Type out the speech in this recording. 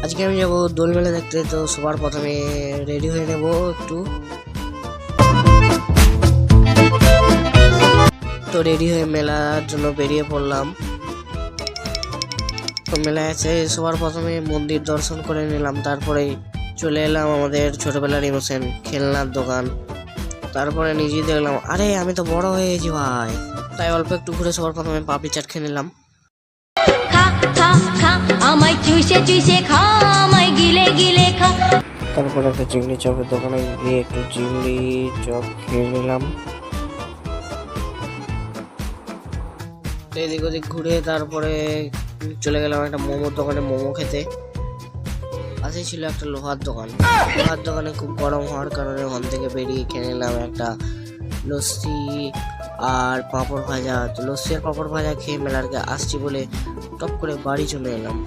আজকে আমি যাবো দোল মেলা দেখতে, তো সবার প্রথমে রেডি হয়ে নেব একটু। তো রেডি হয়ে মেলার জন্য বেরিয়ে পড়লাম। তো মেলায় আছে সবার প্রথমে মন্দির দর্শন করে নিলাম, তারপরে চলে এলাম আমাদের ছোটবেলার ইমোশন খেলনার দোকান। তারপরে নিজেই দেখলাম আরে আমি তো বড় হয়ে গেছি ভাই, তাই অল্প একটু ঘুরে সবার প্রথমে পাপড়ি চাট খেয়ে নিলাম। তারপরে একটা চিংড়ি চপের দোকানে গিয়ে একটু চিংড়ি চপ খেয়ে নিলাম। এদিক ওদিক ঘুরে তারপরে চলে গেলাম একটা মোমোর দোকানে মোমো খেতে। পাশে ছিল একটা লোহার দোকান, লোহার দোকানে খুব গরম হওয়ার কারণে ওখান থেকে বেরিয়ে খেয়ে নিলাম একটা লস্যি আর পাঁপড় ভাজা। তো লস্যি আর পাঁপড় ভাজা খেয়ে মেলারকে আসছি বলে টপ করে বাড়ি চলে এলাম।